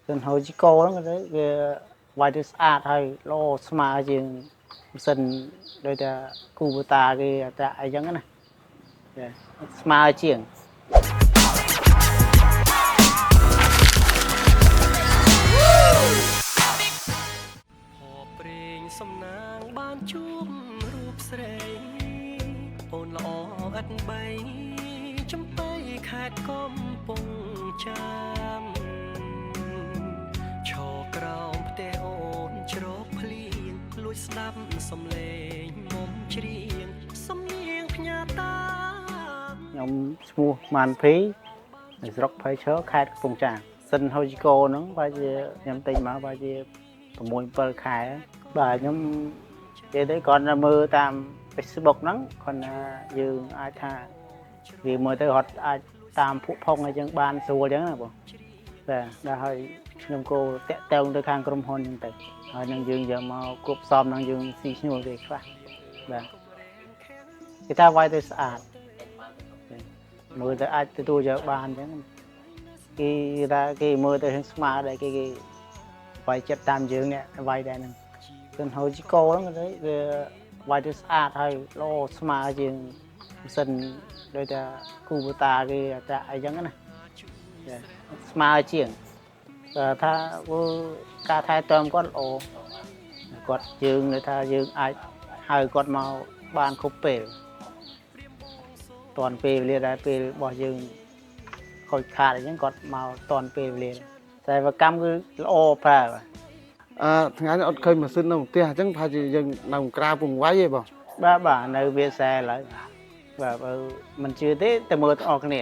Cần hồi chỉ cô đó đấy về vài đứa sát hay lo smart riêng sân đôi ta cu ta cái ta ai giống cái này smart riêng ព្រេងសំណាងបានជួបរូបស្រីអូនល្អឥតបីចំបៃខេត្តកំពង់ចាមឈរក្រោមផ្ទះអូនជ្រកភ្លៀងលួចស្ដាប់សំឡេងមុំច្រៀងសំនៀងផ្ញើតាខ្ញុំឈ្មោះម៉ាន់ភីស្រុកភ័យឈរខេត្តកំពង់ចាមសិនហូជីកូហ្នឹងបើជាខ្ញុំទិញមកបើជា6 7 ខែបាទខ្ញុំនិយាយទៅគាត់មើលតាម Facebook ហ្នឹងគាត់យើងអាចថាវាមើលទៅរត់អាចតាមភក់ផុងអីចឹងបានស្រួលចឹងណាបងបាទដល់ហើយខ្ញុំក៏តាក់ទងទៅខាងក្រុមហ៊ុនចឹងទៅហើយនឹងយើងយកមកគប់សំនឹងយើងស៊ីឈ្នួលវាខ្លះបាទគេថាវាយទៅស្អាតមើលទៅអាចទទួលយកបានចឹងគេថាគេមើលទៅស្មារតីគេវាយចិត្តតាមយើងនេះវាយដែរហ្នឹងគឺហូជីកូហ្នឹងទៅវាវាយទៅស្អាតហើយលោស្មើជាងសិនដូចតែគូបតាគេតែអីចឹងណាស្មើជាងថាការថែទាំគាត់ល្អគាត់យើងនៅថាយើងអាចហៅគាត់មកបានគ្រប់ពេលតាន់ពេលវេលាដែរពេលរបស់យើងខូចខាតអញ្ចឹងគាត់មកតាន់ពេលវេលាតែវកម្មគឺល្អប្រើថ្ងៃនេះអត់ឃើញម៉ាស៊ីននៅផ្ទះអញ្ចឹងថាជាយើងនៅក្រៅពងវាយទេបងបាទនៅវាសែឡើយបាទបើមិនជឿទេទៅមើលទាំងអស់គ្នា